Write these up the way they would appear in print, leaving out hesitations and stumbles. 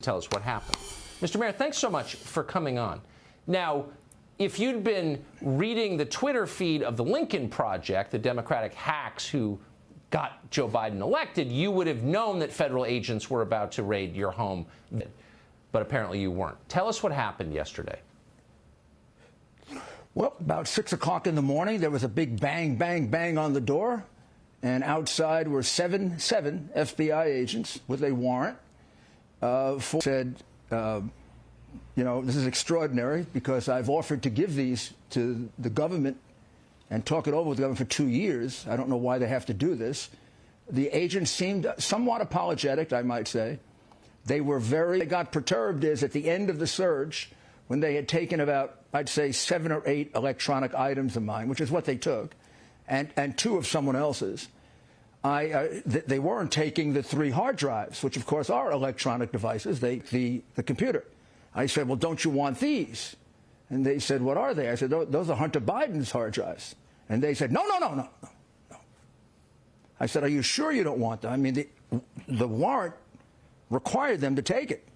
Tell us what happened. Mr. Mayor, thanks so much for coming on. Now, if you'd been reading the Twitter feed of the Lincoln Project, the Democratic hacks who got Joe Biden elected, you would have known that federal agents were about to raid your home, but apparently you weren't. Tell us what happened yesterday. Well, about 6 o'clock in the morning, there was a big bang, bang, bang on the door, and outside were seven FBI agents with a warrant. Said, you know, this is extraordinary because I've offered to give these to the government and talk it over with the government for 2 years. I don't know why they have to do this. The agents seemed somewhat apologetic, I might say. They got perturbed is at the end of the surge, when they had taken about, I'd say, 7 or 8 electronic items of mine, which is what they took, and 2 of someone else's. They weren't taking the 3 hard drives, which, of course, are electronic devices, the computer. I said, well, don't you want these? And they said, what are they? I said, those are Hunter Biden's hard drives. And they said, no. I said, are you sure you don't want them? I mean, the warrant required them to take it.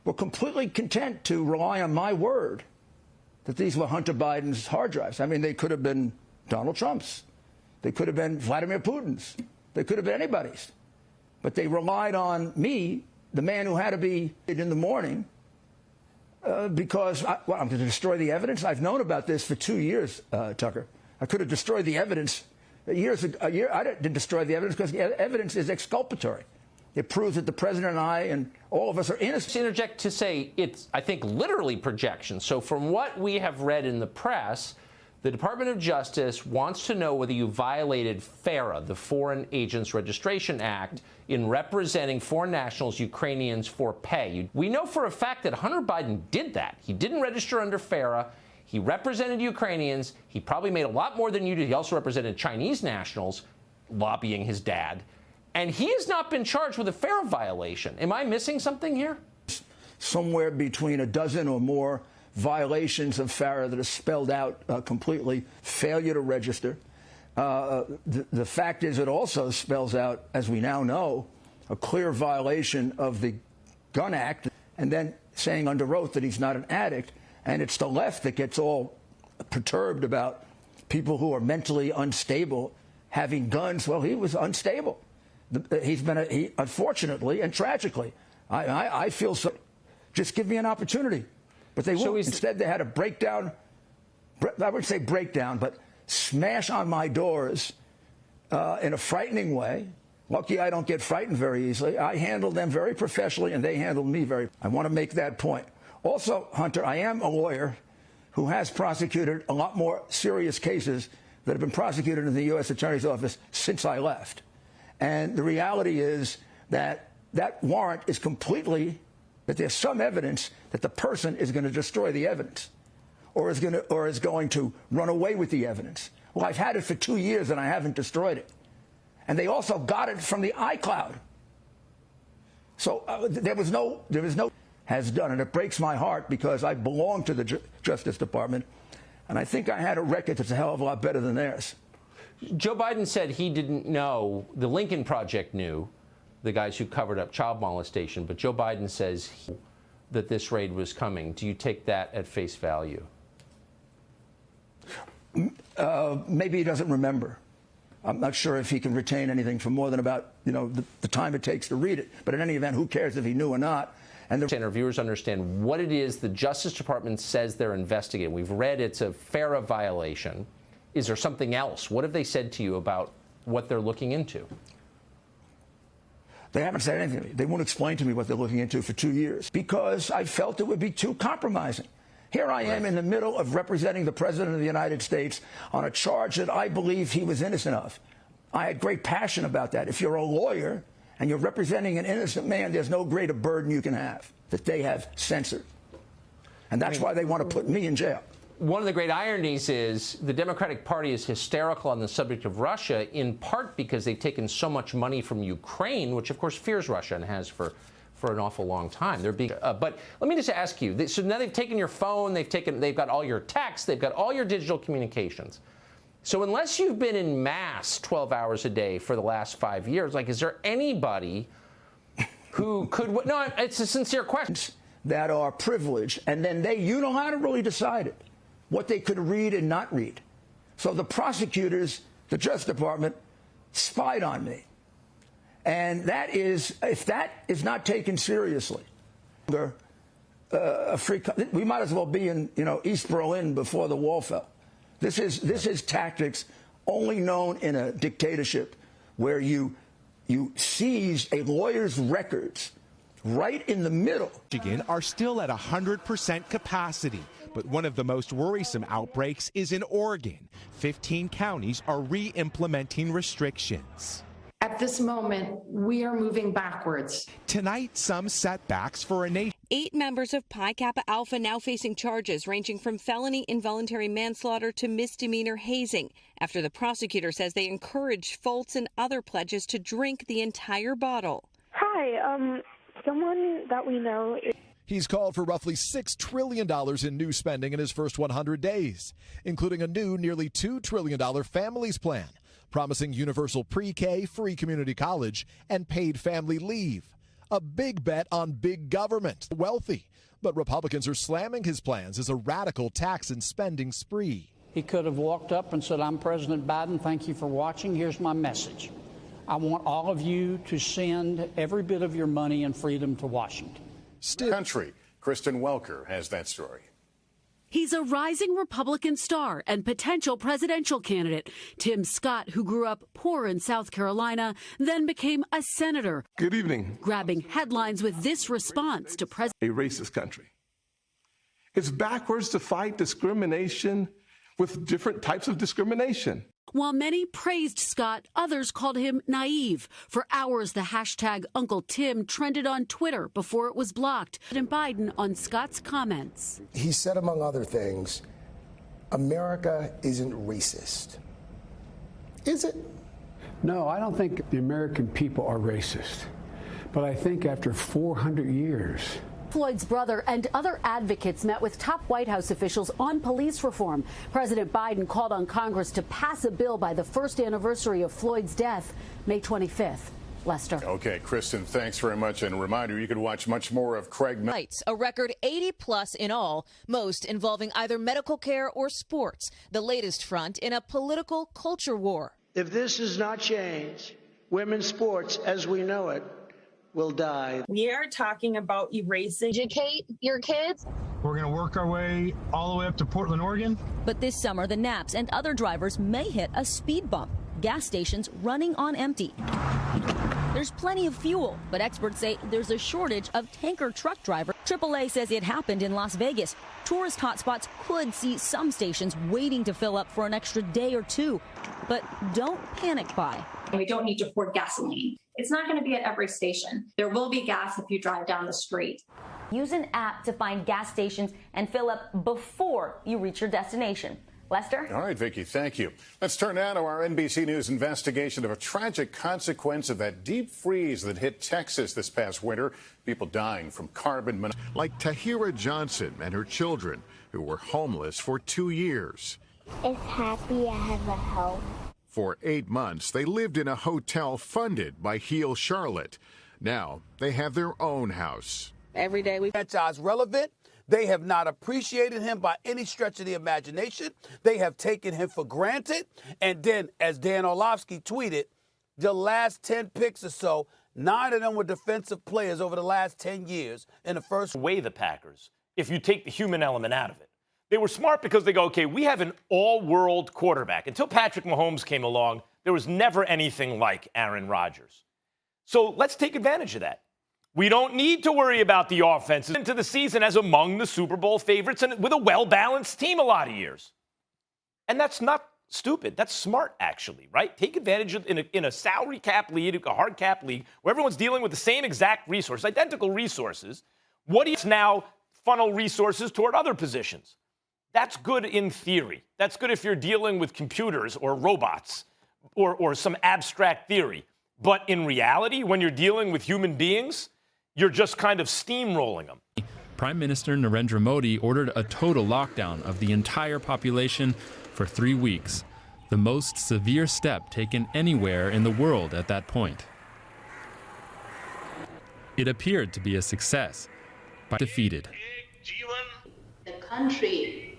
We're completely content to rely on my word that these were Hunter Biden's hard drives. I mean, they could have been Donald Trump's. They could have been Vladimir Putin's. They could have been anybody's. But they relied on me, the man who had to be in the morning, because I'm going to destroy the evidence. I've known about this for 2 years, Tucker. I could have destroyed the evidence a year. I didn't destroy the evidence because the evidence is exculpatory. It proves that the president and I and all of us are innocent. To interject to say it's, I think, literally projection. So from what we have read in the press, the Department of Justice wants to know whether you violated FARA, the Foreign Agents Registration Act, in representing foreign nationals, Ukrainians, for pay. We know for a fact that Hunter Biden did that. He didn't register under FARA. He represented Ukrainians. He probably made a lot more than you did. He also represented Chinese nationals, lobbying his dad. And he has not been charged with a FARA violation. Am I missing something here? Somewhere between a dozen or more violations of FARA that are spelled out completely, failure to register. The fact is it also spells out, as we now know, a clear violation of the Gun Act, and then saying under oath that he's not an addict. And it's the left that gets all perturbed about people who are mentally unstable having guns. Well, he was unstable. He's been, unfortunately and tragically, I feel so. Just give me an opportunity. But they won't. Instead, they had a breakdown. I would say breakdown, but smash on my doors in a frightening way. Lucky I don't get frightened very easily. I handled them very professionally, and they handled me very. I want to make that point. Also, Hunter, I am a lawyer who has prosecuted a lot more serious cases that have been prosecuted in the U.S. Attorney's Office since I left. And the reality is that that warrant is completely, that there's some evidence that the person is going to destroy the evidence or is going to run away with the evidence. Well, I've had it for 2 years and I haven't destroyed it. And they also got it from the iCloud. So there was no has done, and it breaks my heart because I belong to the Justice Department, and I think I had a record that's a hell of a lot better than theirs. Joe Biden said he didn't know, the Lincoln Project knew, the guys who covered up child molestation, but Joe Biden says that this raid was coming. Do you take that at face value? Maybe he doesn't remember. I'm not sure if he can retain anything for more than about, the time it takes to read it. But in any event, who cares if he knew or not? And our viewers understand what it is the Justice Department says they're investigating. We've read it's a FARA violation. Is there something else? What have they said to you about what they're looking into? They haven't said anything to me. They won't explain to me what they're looking into for 2 years because I felt it would be too compromising. Here I am in the middle of representing the President of the United States on a charge that I believe he was innocent of. I had great passion about that. If you're a lawyer and you're representing an innocent man, there's no greater burden you can have that they have censored. And that's why they want to put me in jail. One of the great ironies is the Democratic Party is hysterical on the subject of Russia, in part because they've taken so much money from Ukraine, which of course fears Russia and has for an awful long time. They're being, but let me just ask you. So now they've taken your phone, they've got all your texts, they've got all your digital communications. So unless you've been in mass 12 hours a day for the last 5 years, like, is there anybody who could, no, it's a sincere question. That are privileged, and then they unilaterally decided what they could read and not read. So the prosecutors, the Justice Department, spied on me. And that is, if that is not taken seriously, we might as well be in, East Berlin before the wall fell. This is tactics only known in a dictatorship where you seize a lawyer's records right in the middle. Michigan are still at 100% capacity, but one of the most worrisome outbreaks is in Oregon. 15 counties are re-implementing restrictions. At this moment, we are moving backwards. Tonight, some setbacks for a nation. 8 members of Pi Kappa Alpha now facing charges ranging from felony involuntary manslaughter to misdemeanor hazing after the prosecutor says they encouraged Foltz and other pledges to drink the entire bottle. Hi, someone that we know. He's called for roughly $6 trillion in new spending in his first 100 days, including a new nearly $2 trillion families plan, promising universal pre-K, free community college, and paid family leave. A big bet on big government, wealthy. But Republicans are slamming his plans as a radical tax and spending spree. He could have walked up and said, I'm President Biden. Thank you for watching. Here's my message. I want all of you to send every bit of your money and freedom to Washington. Country. Kristen Welker has that story. He's a rising Republican star and potential presidential candidate. Tim Scott, who grew up poor in South Carolina, then became a senator. Good evening. Grabbing headlines with this response to a racist country. It's backwards to fight discrimination with different types of discrimination. While many praised Scott, others called him naive. For hours, the hashtag Uncle Tim trended on Twitter before it was blocked. President Biden on Scott's comments. He said, among other things, America isn't racist. Is it? No, I don't think the American people are racist. But I think after 400 years, Floyd's brother and other advocates met with top White House officials on police reform. President Biden called on Congress to pass a bill by the first anniversary of Floyd's death, May 25th. Lester. Okay, Kristen, thanks very much. And a reminder, you can watch much more of Craig. A record 80+ in all, most involving either medical care or sports. The latest front in a political culture war. If this is not changed, women's sports as we know it will die. We are talking about erasing. Educate your kids. We're going to work our way all the way up to Portland, Oregon. But this summer, the Naps and other drivers may hit a speed bump. Gas stations running on empty. There's plenty of fuel, but experts say there's a shortage of tanker truck drivers. AAA says it happened in Las Vegas. Tourist hotspots could see some stations waiting to fill up for an extra day or two. But don't panic buy. We don't need to pour gasoline. It's not going to be at every station. There will be gas if you drive down the street. Use an app to find gas stations and fill up before you reach your destination. Lester? All right, Vicki, thank you. Let's turn now to our NBC News investigation of a tragic consequence of that deep freeze that hit Texas this past winter. People dying from carbon monoxide. Like Tahira Johnson and her children, who were homeless for 2 years. It's happy I have a home. For 8 months, they lived in a hotel funded by Heal Charlotte. Now, they have their own house. Every day we franchise relevant. They have not appreciated him by any stretch of the imagination. They have taken him for granted. And then, as Dan Orlovsky tweeted, the last 10 picks or so, 9 of them were defensive players over the last 10 years in the first. Way the Packers, if you take the human element out of it. They were smart because they go, okay, we have an all-world quarterback. Until Patrick Mahomes came along, there was never anything like Aaron Rodgers. So let's take advantage of that. We don't need to worry about the offenses into the season as among the Super Bowl favorites and with a well-balanced team a lot of years. And that's not stupid. That's smart, actually, right? Take advantage of in a salary cap league, a hard cap league, where everyone's dealing with the same exact resources, identical resources. What do you now funnel resources toward other positions? That's good in theory. That's good if you're dealing with computers or robots or some abstract theory. But in reality, when you're dealing with human beings, you're just kind of steamrolling them. Prime Minister Narendra Modi ordered a total lockdown of the entire population for 3 weeks, the most severe step taken anywhere in the world at that point. It appeared to be a success, but defeated. The country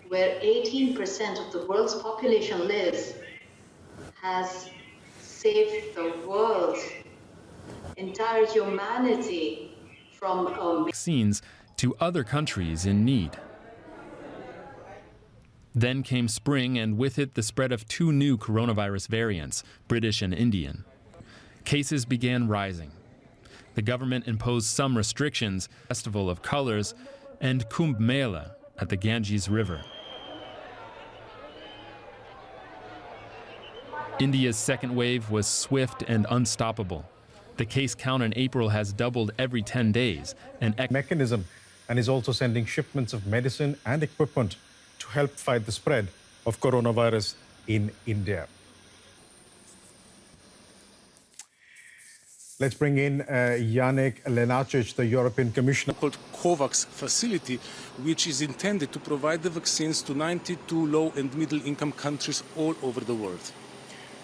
where 18% of the world's population lives has saved the world, entire humanity from vaccines to other countries in need. Then came spring, and with it the spread of 2 new coronavirus variants, British and Indian. Cases began rising. The government imposed some restrictions, Festival of Colors, and Kumbh Mela at the Ganges River. India's second wave was swift and unstoppable. The case count in April has doubled every 10 days. Mechanism, and is also sending shipments of medicine and equipment to help fight the spread of coronavirus in India. Let's bring in Yannick Lenacic, the European Commissioner. Called COVAX facility, which is intended to provide the vaccines to 92 low and middle income countries all over the world.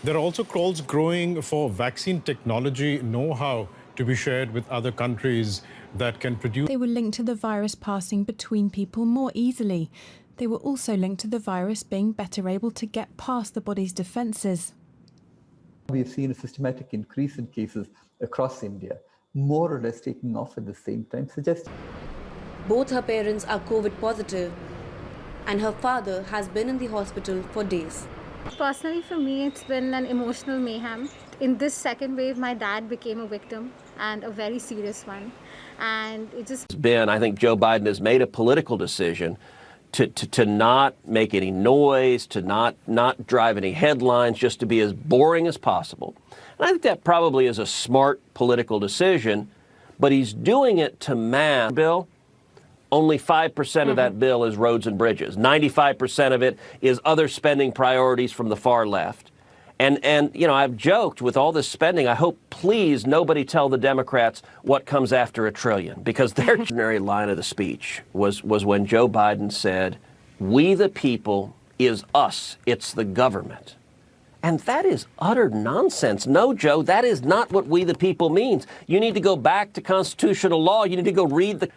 There are also calls growing for vaccine technology know-how to be shared with other countries that can produce. They were linked to the virus passing between people more easily. They were also linked to the virus being better able to get past the body's defences. We've seen a systematic increase in cases across India, more or less taking off at the same time, suggesting both her parents are COVID positive and her father has been in the hospital for days. Personally, for me, it's been an emotional mayhem. In this second wave, my dad became a victim, and a very serious one. And it just I think Joe Biden has made a political decision to not make any noise, to not drive any headlines, just to be as boring as possible. And I think that probably is a smart political decision, but he's doing it to mask bill. Only 5% of that bill is roads and bridges. 95% of it is other spending priorities from the far left. And you know, I've joked with all this spending, I hope, please, nobody tell the Democrats what comes after $1 trillion, because their ordinary line of the speech was when Joe Biden said, "We the people is us, it's the government." And that is utter nonsense. No, Joe, that is not what we the people means. You need to go back to constitutional law. You need to go read the...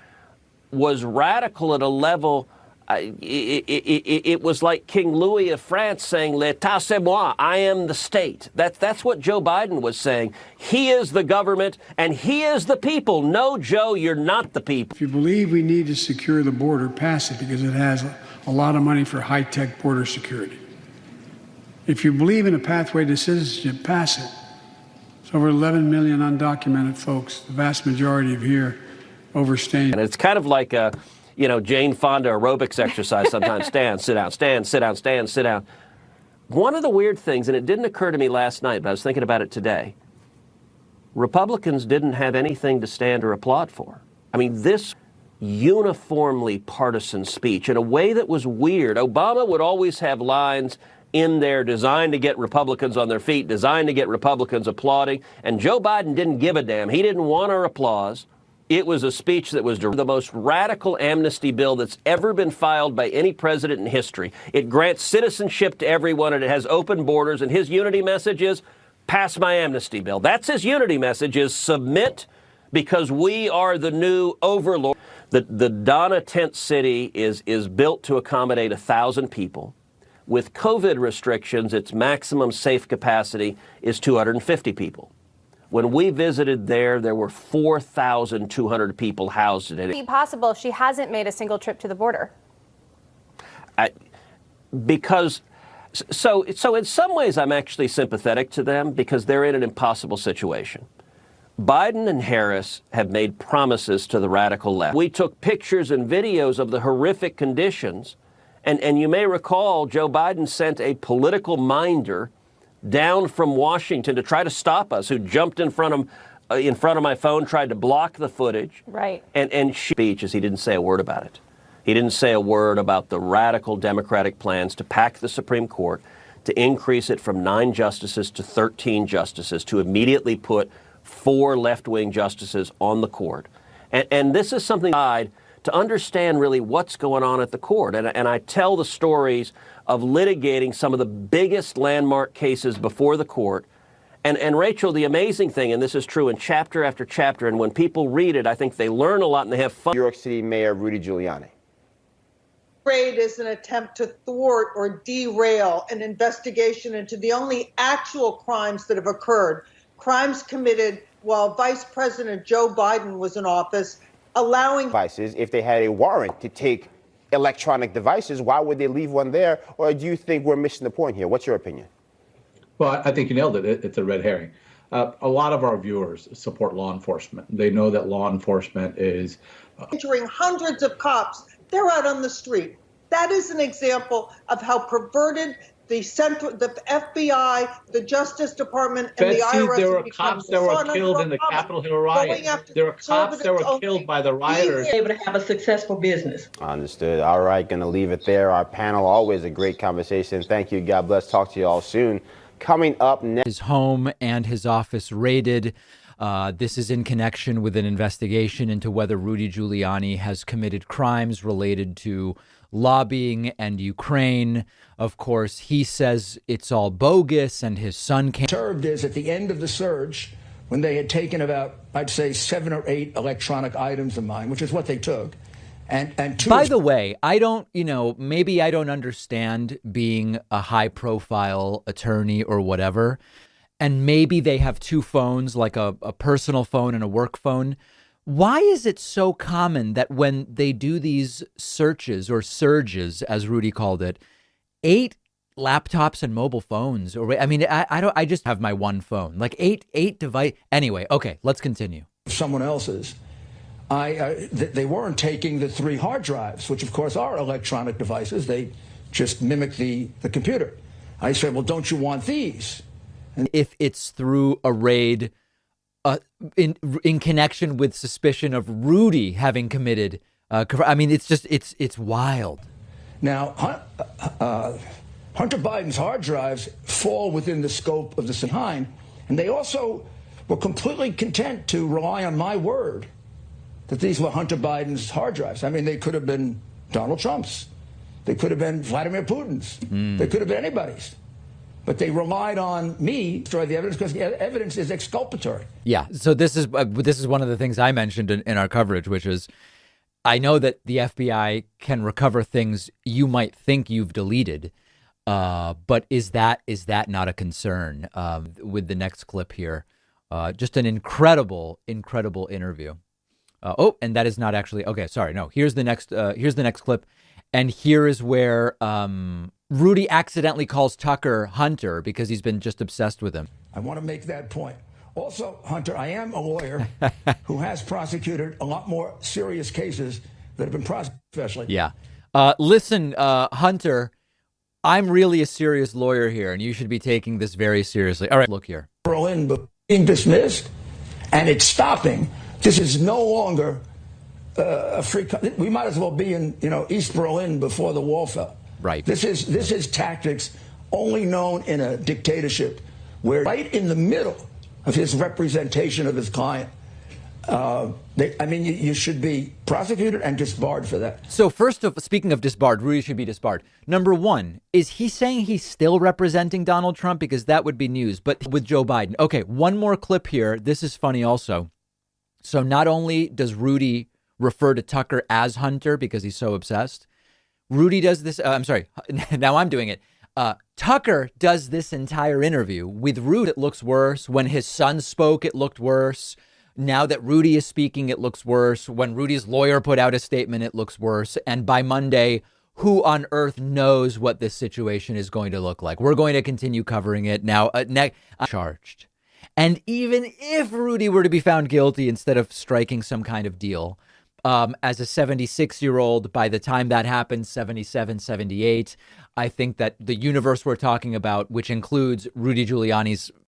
Was radical at a level, it was like King Louis of France saying, "L'état c'est moi, I am the state." That's what Joe Biden was saying. He is the government and he is the people. No, Joe, you're not the people. If you believe we need to secure the border, pass it, because it has a lot of money for high-tech border security. If you believe in a pathway to citizenship, pass it. It's over 11 million undocumented folks, the vast majority of here overstaying. And it's kind of like a, you know, Jane Fonda aerobics exercise sometimes. Stand, sit down, stand, sit down, stand, sit down. One of the weird things, and it didn't occur to me last night, but I was thinking about it today, Republicans didn't have anything to stand or applaud for. I mean, this uniformly partisan speech in a way that was weird. Obama would always have lines in there designed to get Republicans on their feet, designed to get Republicans applauding, and Joe Biden didn't give a damn. He didn't want our applause. It was a speech that was the most radical amnesty bill that's ever been filed by any president in history. It grants citizenship to everyone, and it has open borders, and his unity message is, pass my amnesty bill. That's his unity message, is submit because we are the new overlord. The Donna tent city is built to accommodate 1,000 people. With COVID restrictions, its maximum safe capacity is 250 people. When we visited there were 4,200 people housed in it. Would it be possible she hasn't made a single trip to the border? So in some ways, I'm actually sympathetic to them because they're in an impossible situation. Biden and Harris have made promises to the radical left. We took pictures and videos of the horrific conditions. And you may recall Joe Biden sent a political minder down from Washington to try to stop us, who jumped in front of my phone, tried to block the footage. Right. And speeches, he didn't say a word about it. He didn't say a word about the radical Democratic plans to pack the Supreme Court, to increase it from 9 justices to 13 justices, to immediately put 4 left-wing justices on the court. And this is something to understand really what's going on at the court. And I tell the stories of litigating some of the biggest landmark cases before the court And Rachel, the amazing thing, and this is true in chapter after chapter, and when people read it, I think they learn a lot and they have fun. New York City Mayor Rudy Giuliani. Raid is an attempt to thwart or derail an investigation into the only actual crimes that have occurred, crimes committed while Vice President Joe Biden was in office, allowing devices. If they had a warrant to take electronic devices, why would they leave one there? Or do you think we're missing the point here? What's your opinion? Well, I think you nailed it. It's a red herring. A lot of our viewers support law enforcement. They know that law enforcement is injuring hundreds of cops. They're out on the street. That is an example of how perverted the FBI, the Justice Department, and the IRS. There were cops that were killed in the Capitol Hill riot. There were cops that were killed by the rioters. Able to have a successful business. Understood. All right, going to leave it there. Our panel, always a great conversation. Thank you. God bless. Talk to you all soon. Coming up next. His home and his office raided. This is in connection with an investigation into whether Rudy Giuliani has committed crimes related to lobbying and Ukraine. Of course, he says it's all bogus and his son can't. Disturbed is at the end of the surge, when they had taken about, I'd say, 7 or 8 electronic items of mine, which is what they took. And by the way, I don't, maybe I don't understand being a high profile attorney or whatever. And maybe they have 2 phones, like a personal phone and a work phone. Why is it so common that when they do these searches or surges, as Rudy called it, 8 laptops and mobile phones? Or I mean, I just have my one phone, like 8 device. Anyway, okay, let's continue. Someone else's. They weren't taking the 3 hard drives, which of course are electronic devices. They just mimic the computer. I said, well, don't you want these? And if it's through a raid in connection with suspicion of Rudy having committed, I mean, it's wild. Now, Hunter Biden's hard drives fall within the scope of the behind, and they also were completely content to rely on my word that these were Hunter Biden's hard drives. I mean, they could have been Donald Trump's. They could have been Vladimir Putin's. They could have been anybody's. But they relied on me to destroy the evidence because the evidence is exculpatory. Yeah. So this is one of the things I mentioned in our coverage, which is I know that the FBI can recover things you might think you've deleted. But is that not a concern with the next clip here? Just an incredible interview. And that is not actually OK. Sorry. No, here's the next clip. And here is where Rudy accidentally calls Tucker Hunter because he's been just obsessed with him. I want to make that point. Also, Hunter, I am a lawyer who has prosecuted a lot more serious cases that have been prosecuted, especially. Yeah. Listen, Hunter, I'm really a serious lawyer here, and you should be taking this very seriously. All right, look here. Berlin being dismissed, and it's stopping. This is no longer a free. We might as well be in East Berlin before the wall fell. Right. This is tactics only known in a dictatorship, where right in the middle of his representation of his client, you should be prosecuted and disbarred for that. So speaking of disbarred, Rudy should be disbarred. Number one, is he saying he's still representing Donald Trump? Because that would be news. But with Joe Biden. OK, one more clip here. This is funny also. So not only does Rudy refer to Tucker as Hunter because he's so obsessed, Rudy does this. I'm sorry. Now I'm doing it. Tucker does this entire interview with Rudy. It looks worse. When his son spoke, it looked worse. Now that Rudy is speaking, it looks worse. When Rudy's lawyer put out a statement, it looks worse. And by Monday, who on earth knows what this situation is going to look like? We're going to continue covering it now. Charged. And even if Rudy were to be found guilty instead of striking some kind of deal, as a 76-year-old, by the time that happens, 77, 78, I think that the universe we're talking about, which includes Rudy Giuliani's